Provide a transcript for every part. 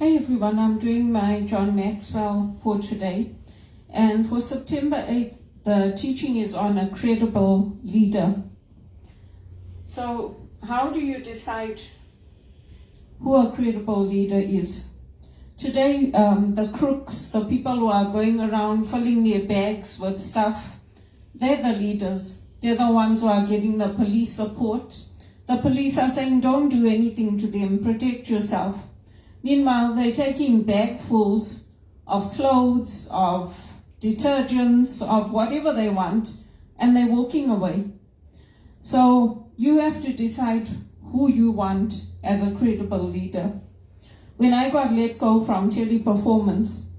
Hey everyone, I'm doing my John Maxwell for today. And for September 8th, the teaching is on a credible leader. So, how do you decide who a credible leader is? Today, the crooks, the people who are going around filling their bags with stuff, they're the leaders. They're the ones who are getting the police support. The police are saying, don't do anything to them, protect yourself. Meanwhile, they're taking bagfuls of clothes, of detergents, of whatever they want, and they're walking away. So you have to decide who you want as a credible leader. When I got let go from Teleperformance,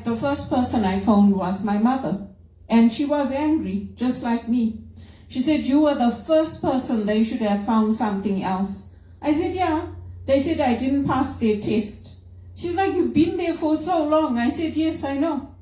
the first person I phoned was my mother, and she was angry, just like me. She said, you were the first person, they should have found something else. I said, yeah. They said I didn't pass their test. She's like, you've been there for so long. I said, yes, I know.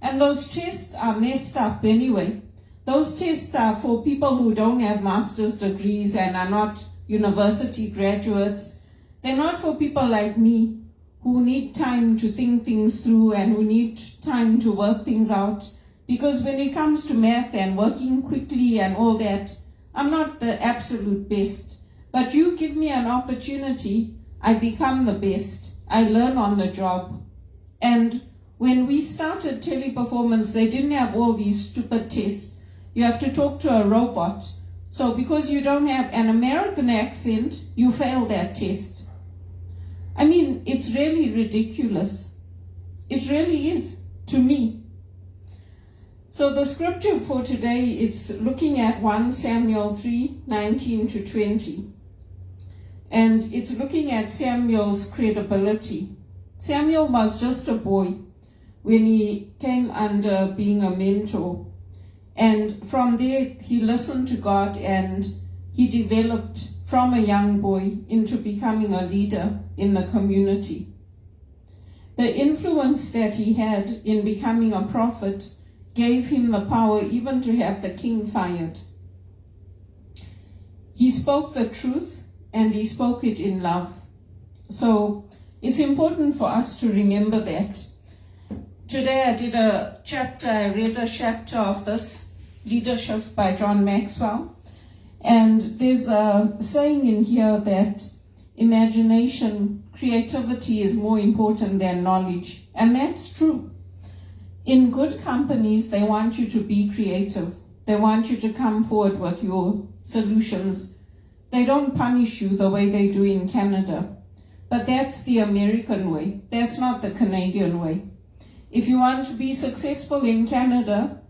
And those tests are messed up anyway. Those tests are for people who don't have master's degrees and are not university graduates. They're not for people like me who need time to think things through and who need time to work things out. Because when it comes to math and working quickly and all that, I'm not the absolute best. But you give me an opportunity, I become the best. I learn on the job. And when we started Teleperformance, they didn't have all these stupid tests. You have to talk to a robot. So because you don't have an American accent, you fail that test. I mean, it's really ridiculous. It really is, to me. So the scripture for today is looking at 1 Samuel 3:19 to 20. And it's looking at Samuel's credibility. Samuel was just a boy when he came under being a mentor. And from there, he listened to God and he developed from a young boy into becoming a leader in the community. The influence that he had in becoming a prophet gave him the power even to have the king fired. He spoke the truth and he spoke it in love. So it's important for us to remember that. Today I read a chapter of this, Leadership by John Maxwell. And there's a saying in here that imagination, creativity is more important than knowledge. And that's true. In good companies, they want you to be creative. They want you to come forward with your solutions. They don't punish you the way they do in Canada. But that's the American way. That's not the Canadian way. If you want to be successful in Canada,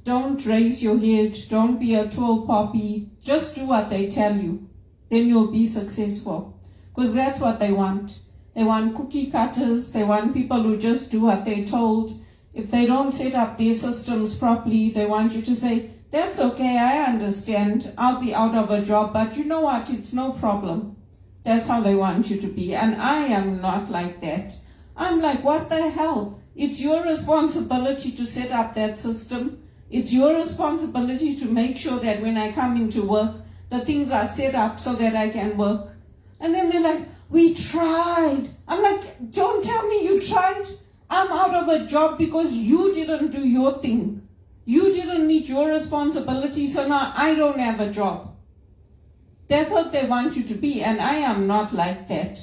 don't raise your head, don't be a tall poppy. Just do what they tell you. Then you'll be successful. Because that's what they want. They want cookie cutters. They want people who just do what they're told. If they don't set up their systems properly, they want you to say, that's okay, I understand. I'll be out of a job, but you know what? It's no problem. That's how they want you to be. And I am not like that. I'm like, what the hell? It's your responsibility to set up that system. It's your responsibility to make sure that when I come into work, the things are set up so that I can work. And then they're like, we tried. I'm like, don't tell me you tried. I'm out of a job because you didn't do your thing. You didn't meet your responsibility, so now I don't have a job. That's what they want you to be, and I am not like that.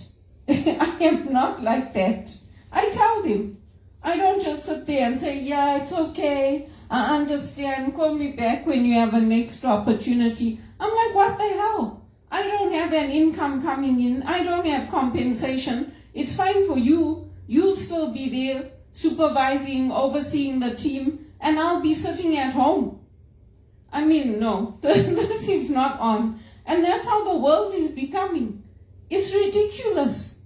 I am not like that. I tell them. I don't just sit there and say, yeah, it's okay, I understand, call me back when you have a next opportunity. I'm like, what the hell? I don't have an income coming in. I don't have compensation. It's fine for you. You'll still be there supervising, overseeing the team, and I'll be sitting at home. I mean, no, this is not on. And that's how the world is becoming. It's ridiculous.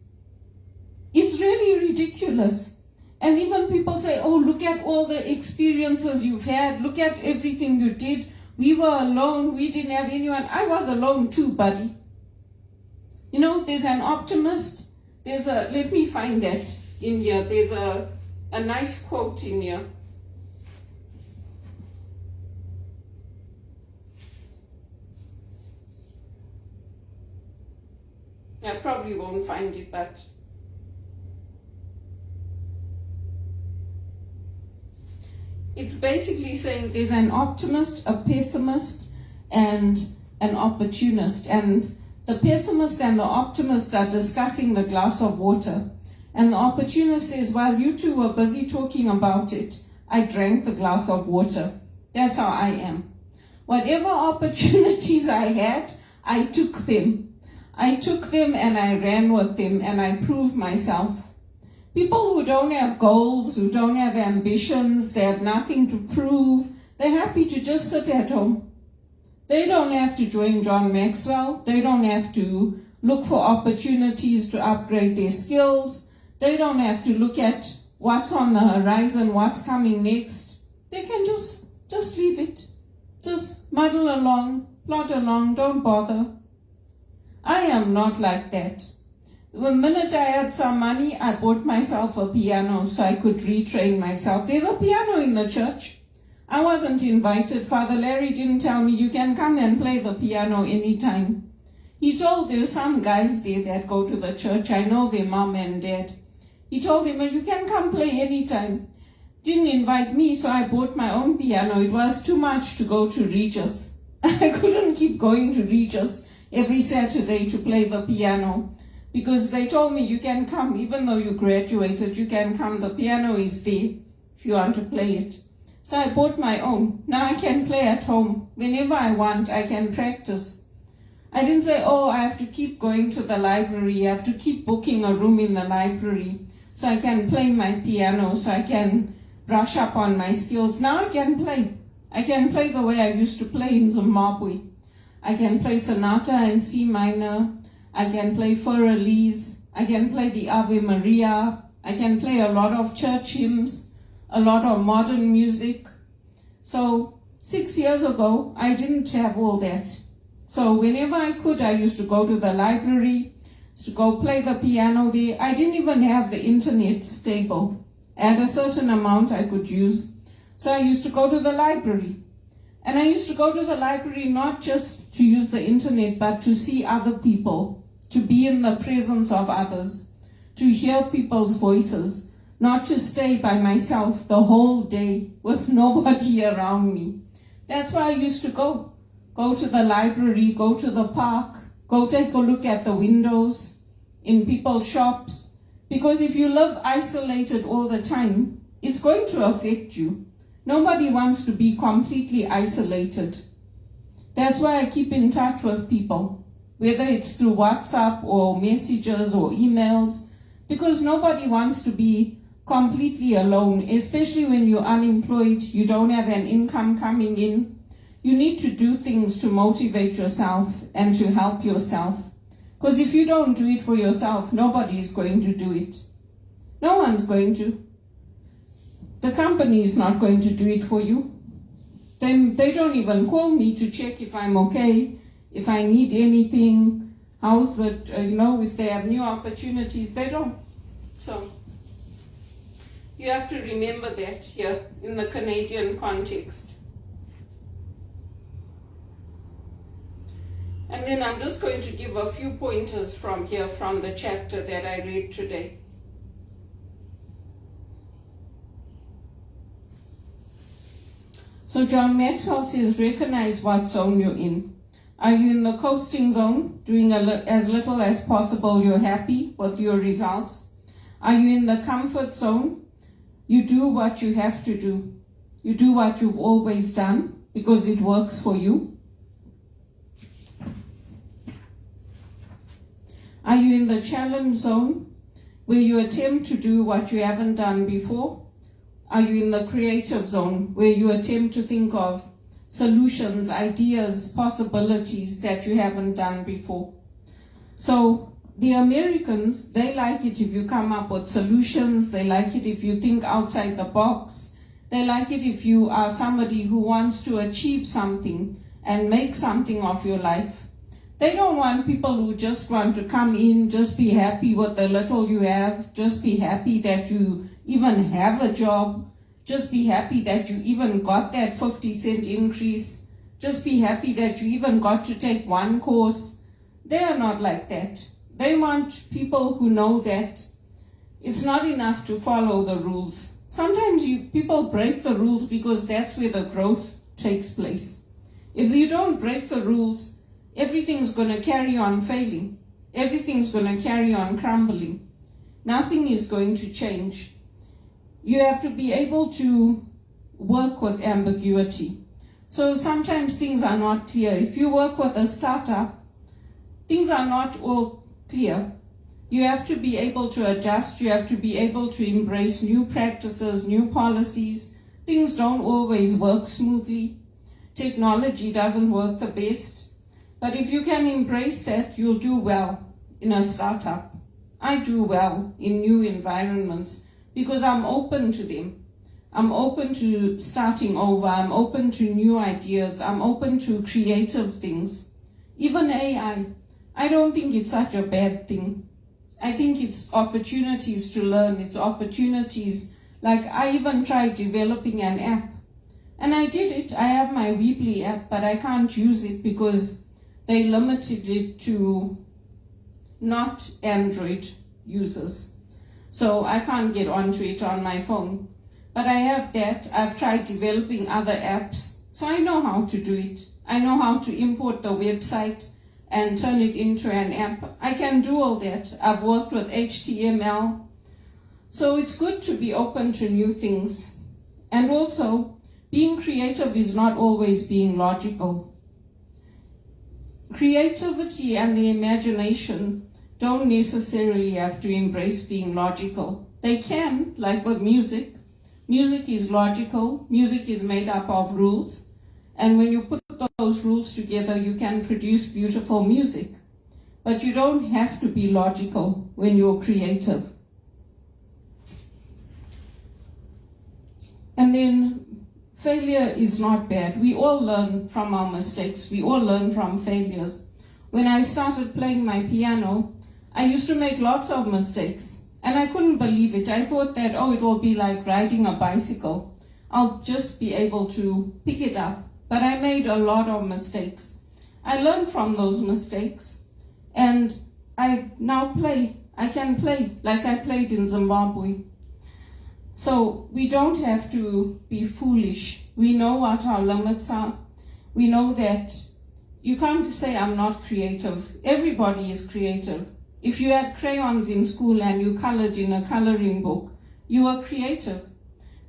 It's really ridiculous. And even people say, oh, look at all the experiences you've had. Look at everything you did. We were alone. We didn't have anyone. I was alone too, buddy. You know, there's an optimist. Let me find that in here. There's a nice quote in here. I probably won't find it, but it's basically saying there's an optimist, a pessimist, and an opportunist. And the pessimist and the optimist are discussing the glass of water. And the opportunist says, while you two were busy talking about it, I drank the glass of water. That's how I am. Whatever opportunities I had, I took them. I took them and I ran with them and I proved myself. People who don't have goals, who don't have ambitions, they have nothing to prove, they're happy to just sit at home. They don't have to join John Maxwell. They don't have to look for opportunities to upgrade their skills. They don't have to look at what's on the horizon, what's coming next. They can just leave it. Just muddle along, plod along, don't bother. I am not like that. The minute I had some money, I bought myself a piano so I could retrain myself. There's a piano in the church. I wasn't invited. Father Larry didn't tell me you can come and play the piano anytime. He told there's some guys there that go to the church. I know their mom and dad. He told them, well, you can come play anytime. Didn't invite me, so I bought my own piano. It was too much to go to Regis. I couldn't keep going to Regis every Saturday to play the piano because they told me you can come, even though you graduated, you can come. The piano is there if you want to play it. So I bought my own. Now I can play at home. Whenever I want, I can practice. I didn't say, oh, I have to keep going to the library. I have to keep booking a room in the library so I can play my piano, so I can brush up on my skills. Now I can play. I can play the way I used to play in Zimbabwe. I can play sonata in C minor. I can play Für Elise. I can play the Ave Maria. I can play a lot of church hymns, a lot of modern music. So 6 years ago, I didn't have all that. So whenever I could, I used to go to the library, to go play the piano there. I didn't even have the internet stable. At a certain amount I could use. So I used to go to the library. And I used to go to the library not just to use the internet, but to see other people, to be in the presence of others, to hear people's voices, not to stay by myself the whole day with nobody around me. That's why I used to go. Go to the library, go to the park, go take a look at the windows in people's shops. Because if you live isolated all the time, it's going to affect you. Nobody wants to be completely isolated. That's why I keep in touch with people, whether it's through WhatsApp or messages or emails, because nobody wants to be completely alone, especially when you're unemployed, you don't have an income coming in. You need to do things to motivate yourself and to help yourself. Because if you don't do it for yourself, nobody is going to do it. No one's going to. The company is not going to do it for you. Then they don't even call me to check if I'm okay, if I need anything, how's it, if they have new opportunities, they don't. So you have to remember that here in the Canadian context. And then I'm just going to give a few pointers from here, from the chapter that I read today. So John Maxwell says, recognize what zone you're in. Are you in the coasting zone, doing as little as possible, you're happy with your results? Are you in the comfort zone? You do what you have to do. You do what you've always done because it works for you. Are you in the challenge zone, where you attempt to do what you haven't done before? Are you in the creative zone, where you attempt to think of solutions, ideas, possibilities that you haven't done before? So the Americans, they like it if you come up with solutions. They like it if you think outside the box. They like it if you are somebody who wants to achieve something and make something of your life. They don't want people who just want to come in, just be happy with the little you have, just be happy that you even have a job, just be happy that you even got that 50-cent increase, just be happy that you even got to take one course. They are not like that. They want people who know that it's not enough to follow the rules. Sometimes people break the rules because that's where the growth takes place. If you don't break the rules, everything's going to carry on failing. Everything's going to carry on crumbling. Nothing is going to change. You have to be able to work with ambiguity. So sometimes things are not clear. If you work with a startup, things are not all clear. You have to be able to adjust. You have to be able to embrace new practices, new policies. Things don't always work smoothly. Technology doesn't work the best. But if you can embrace that, you'll do well in a startup. I do well in new environments because I'm open to them. I'm open to starting over. I'm open to new ideas. I'm open to creative things. Even AI, I don't think it's such a bad thing. I think it's opportunities to learn. It's opportunities. Like I even tried developing an app. And I did it. I have my Weebly app, but I can't use it because they limited it to not Android users. So I can't get onto it on my phone. But I have that. I've tried developing other apps. So I know how to do it. I know how to import the website and turn it into an app. I can do all that. I've worked with HTML. So it's good to be open to new things. And also, being creative is not always being logical. Creativity and the imagination don't necessarily have to embrace being logical. They can, like with music. Music is logical. Music is made up of rules. And when you put those rules together, you can produce beautiful music. But you don't have to be logical when you're creative. And then failure is not bad. We all learn from our mistakes. We all learn from failures. When I started playing my piano, I used to make lots of mistakes. And I couldn't believe it. I thought that, it will be like riding a bicycle. I'll just be able to pick it up. But I made a lot of mistakes. I learned from those mistakes. And I now play. I can play like I played in Zimbabwe. So we don't have to be foolish. We know what our limits are. We know that you can't say I'm not creative. Everybody is creative. If you had crayons in school and you colored in a coloring book, you were creative.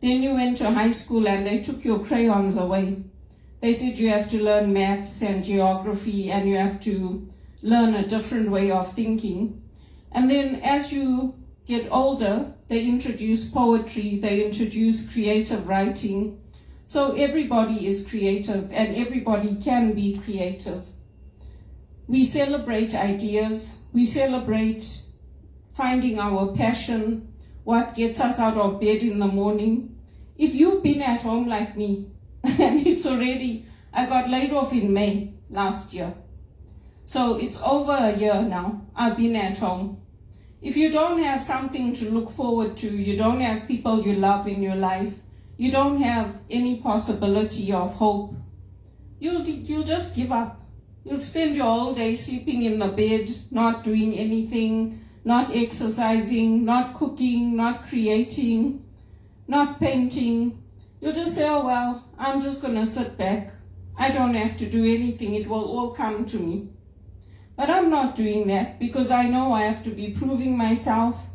Then you went to high school and they took your crayons away. They said you have to learn maths and geography and you have to learn a different way of thinking. And then as you get older, they introduce poetry, they introduce creative writing. So everybody is creative and everybody can be creative. We celebrate ideas, we celebrate finding our passion, what gets us out of bed in the morning. If you've been at home like me, and I got laid off in May last year. So it's over a year now, I've been at home. If you don't have something to look forward to, you don't have people you love in your life, you don't have any possibility of hope, you'll just give up. You'll spend your whole day sleeping in the bed, not doing anything, not exercising, not cooking, not creating, not painting. You'll just say, I'm just going to sit back. I don't have to do anything. It will all come to me. But I'm not doing that because I know I have to be proving myself.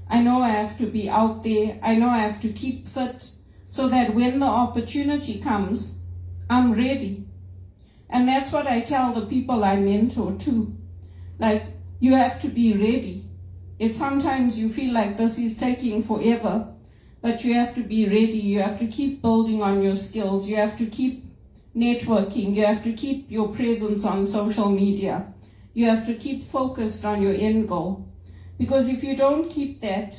I know I have to be out there. I know I have to keep fit so that when the opportunity comes, I'm ready. And that's what I tell the people I mentor too. Like, you have to be ready. Sometimes you feel like this is taking forever, but you have to be ready. You have to keep building on your skills. You have to keep networking. You have to keep your presence on social media. You have to keep focused on your end goal. Because if you don't keep that,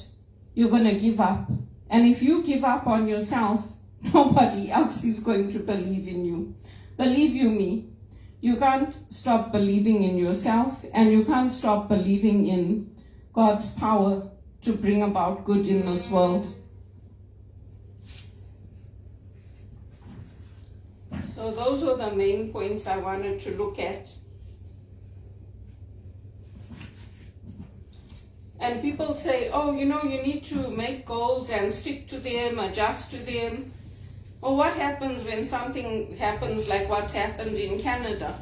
you're going to give up. And if you give up on yourself, nobody else is going to believe in you. Believe you me, you can't stop believing in yourself and you can't stop believing in God's power to bring about good in this world. So those were the main points I wanted to look at. And people say, oh, you need to make goals and stick to them, adjust to them. Well, what happens when something happens like what's happened in Canada?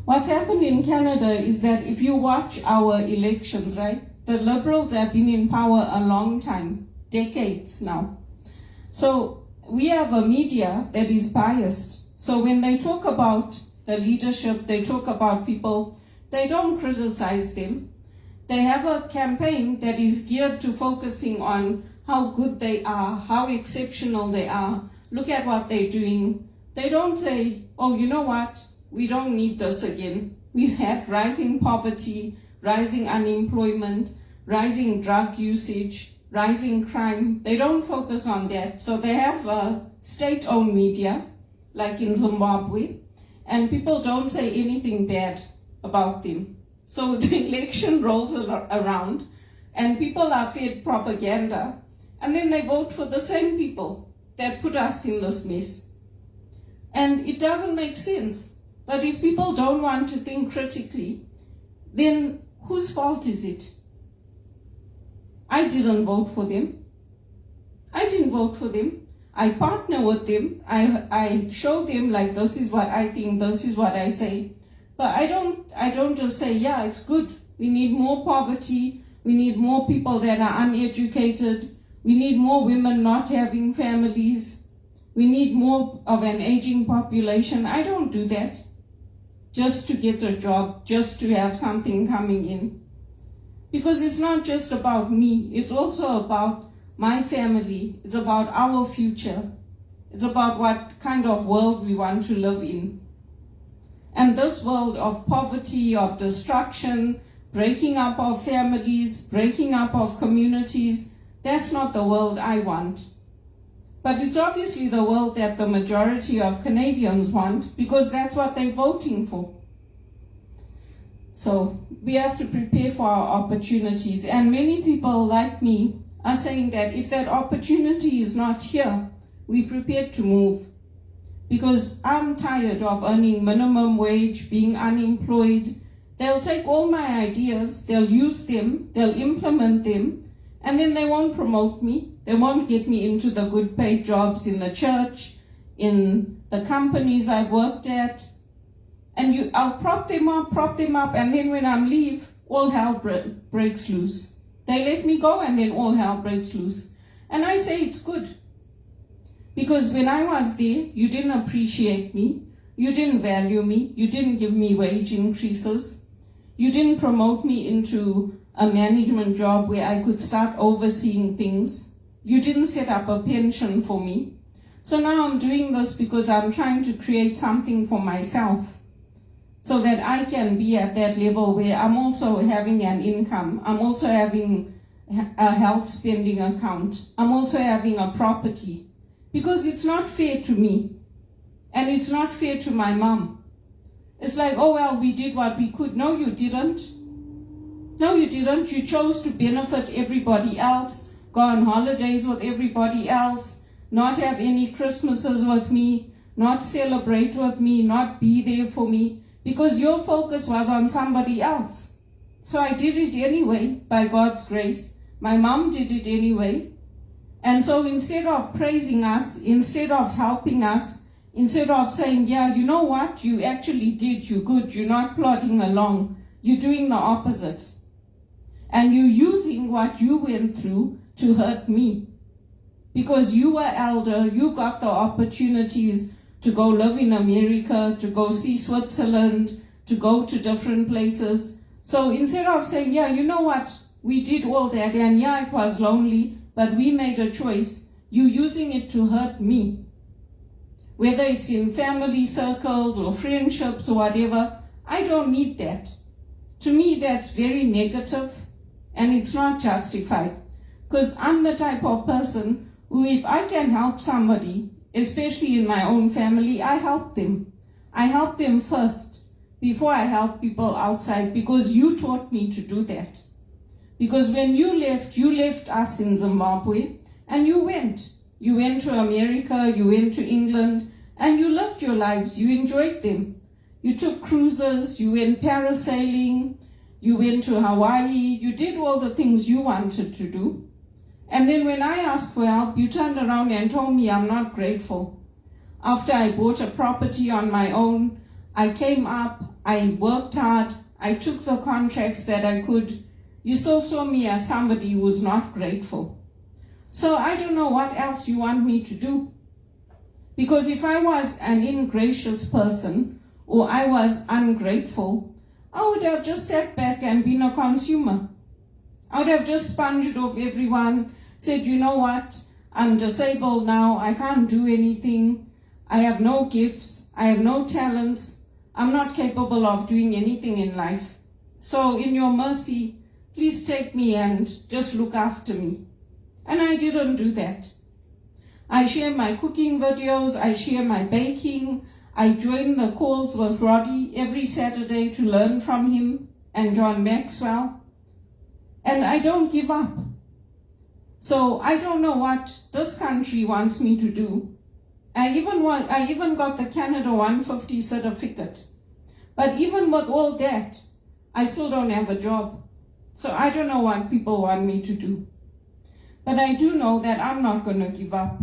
What's happened in Canada is that if you watch our elections, right, the Liberals have been in power a long time, decades now. So we have a media that is biased. So when they talk about the leadership, they talk about people, they don't criticize them. They have a campaign that is geared to focusing on how good they are, how exceptional they are. Look at what they're doing. They don't say, oh, you know what? We don't need this again. We've had rising poverty, rising unemployment, rising drug usage, rising crime. They don't focus on that. So they have a state-owned media, like in Zimbabwe, and people don't say anything bad about them. So the election rolls around, and people are fed propaganda, and then they vote for the same people that put us in this mess. And it doesn't make sense. But if people don't want to think critically, then whose fault is it? I didn't vote for them. I didn't vote for them. I partner with them. I show them, like, this is what I think, this is what I say. But I don't just say, yeah, it's good. We need more poverty. We need more people that are uneducated. We need more women not having families. We need more of an aging population. I don't do that just to get a job, just to have something coming in. Because it's not just about me. It's also about my family. It's about our future. It's about what kind of world we want to live in. And this world of poverty, of destruction, breaking up of families, breaking up of communities, that's not the world I want. But it's obviously the world that the majority of Canadians want, because that's what they're voting for. So we have to prepare for our opportunities. And many people like me are saying that if that opportunity is not here, we're prepared to move. Because I'm tired of earning minimum wage, being unemployed. They'll take all my ideas, they'll use them, they'll implement them, and then they won't promote me. They won't get me into the good paid jobs in the church, in the companies I've worked at. And I'll prop them up, and then when I leave, all hell breaks loose. They let me go, and then all hell breaks loose. And I say it's good. Because when I was there, you didn't appreciate me, you didn't value me, you didn't give me wage increases, you didn't promote me into a management job where I could start overseeing things. You didn't set up a pension for me. So now I'm doing this because I'm trying to create something for myself so that I can be at that level where I'm also having an income. I'm also having a health spending account. I'm also having a property. Because it's not fair to me. And it's not fair to my mom. It's like, oh, well, we did what we could. No, you didn't. No, you didn't. You chose to benefit everybody else, go on holidays with everybody else, not have any Christmases with me, not celebrate with me, not be there for me, because your focus was on somebody else. So I did it anyway, by God's grace. My mom did it anyway. And so instead of praising us, instead of helping us, instead of saying, yeah, you know what, you actually did, you're good, you're not plodding along, you're doing the opposite. And you're using what you went through to hurt me. Because you were elder, you got the opportunities to go live in America, to go see Switzerland, to go to different places. So instead of saying, yeah, you know what, we did all that, and yeah, it was lonely, but we made a choice, you're using it to hurt me. Whether it's in family circles or friendships or whatever, I don't need that. To me, that's very negative. And it's not justified. Because I'm the type of person who, if I can help somebody, especially in my own family, I help them. I help them first before I help people outside, because you taught me to do that. Because when you left us in Zimbabwe, and you went. You went to America, you went to England, and you lived your lives. You enjoyed them. You took cruises, you went parasailing, you went to Hawaii, you did all the things you wanted to do. And then when I asked for help, you turned around and told me I'm not grateful. After I bought a property on my own, I came up, I worked hard, I took the contracts that I could. You still saw me as somebody who was not grateful. So I don't know what else you want me to do. Because if I was an ingracious person, or I was ungrateful, I would have just sat back and been a consumer. I would have just sponged off everyone, said, you know what, I'm disabled now, I can't do anything, I have no gifts, I have no talents, I'm not capable of doing anything in life. So in your mercy, please take me and just look after me. And I didn't do that. I share my cooking videos, I share my baking, I join the calls with Roddy every Saturday to learn from him and John Maxwell. And I don't give up. So I don't know what this country wants me to do. I even got the Canada 150 certificate. But even with all that, I still don't have a job. So I don't know what people want me to do. But I do know that I'm not going to give up.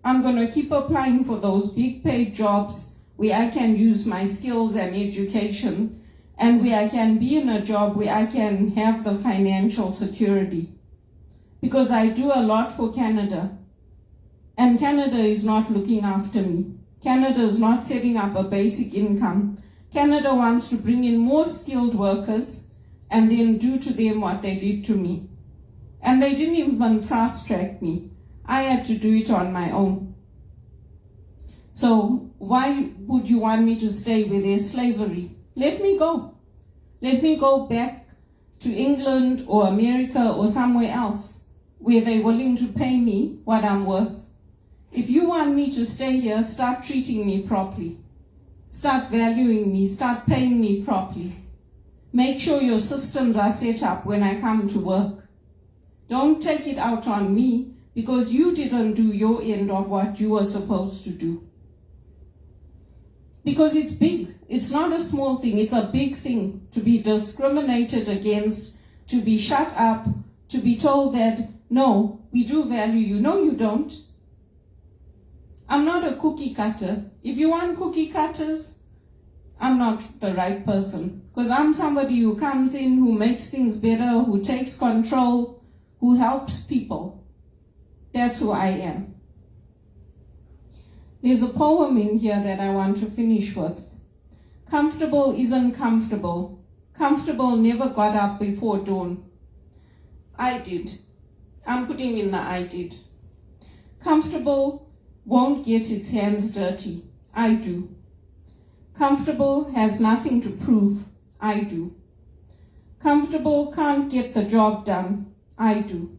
I'm going to keep applying for those big paid jobs where I can use my skills and education, and where I can be in a job where I can have the financial security. Because I do a lot for Canada, and Canada is not looking after me. Canada is not setting up a basic income. Canada wants to bring in more skilled workers and then do to them what they did to me. And they didn't even fast track me. I had to do it on my own. So why would you want me to stay with their slavery? Let me go. Let me go back to England or America or somewhere else where they're willing to pay me what I'm worth. If you want me to stay here, start treating me properly. Start valuing me. Start paying me properly. Make sure your systems are set up when I come to work. Don't take it out on me because you didn't do your end of what you were supposed to do. Because it's big. It's not a small thing. It's a big thing to be discriminated against, to be shut up, to be told that, no, we do value you. No, you don't. I'm not a cookie cutter. If you want cookie cutters, I'm not the right person. Because I'm somebody who comes in, who makes things better, who takes control, who helps people. That's who I am. There's a poem in here that I want to finish with. Comfortable isn't comfortable. Comfortable never got up before dawn. I did. I'm putting in the I did. Comfortable won't get its hands dirty. I do. Comfortable has nothing to prove. I do. Comfortable can't get the job done. I do.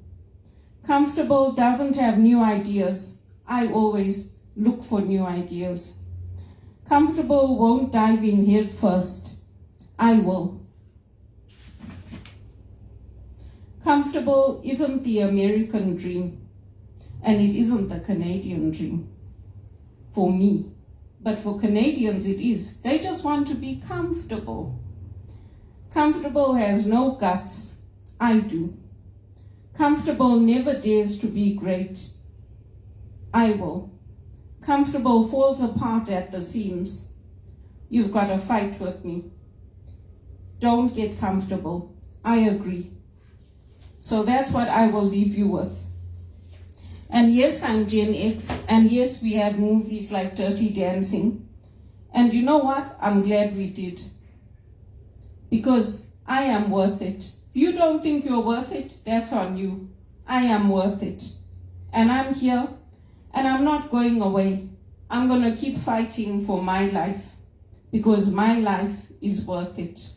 Comfortable doesn't have new ideas. I always look for new ideas. Comfortable won't dive in head first. I will. Comfortable isn't the American dream, and it isn't the Canadian dream. For me. But for Canadians it is. They just want to be comfortable. Comfortable has no guts. I do. Comfortable never dares to be great. I will. Comfortable falls apart at the seams. You've got to fight with me. Don't get comfortable. I agree. So that's what I will leave you with. And yes, I'm Gen X, and yes, we had movies like Dirty Dancing. And you know what? I'm glad we did. Because I am worth it. If you don't think you're worth it, that's on you. I am worth it. And I'm here. And I'm not going away. I'm going to keep fighting for my life because my life is worth it.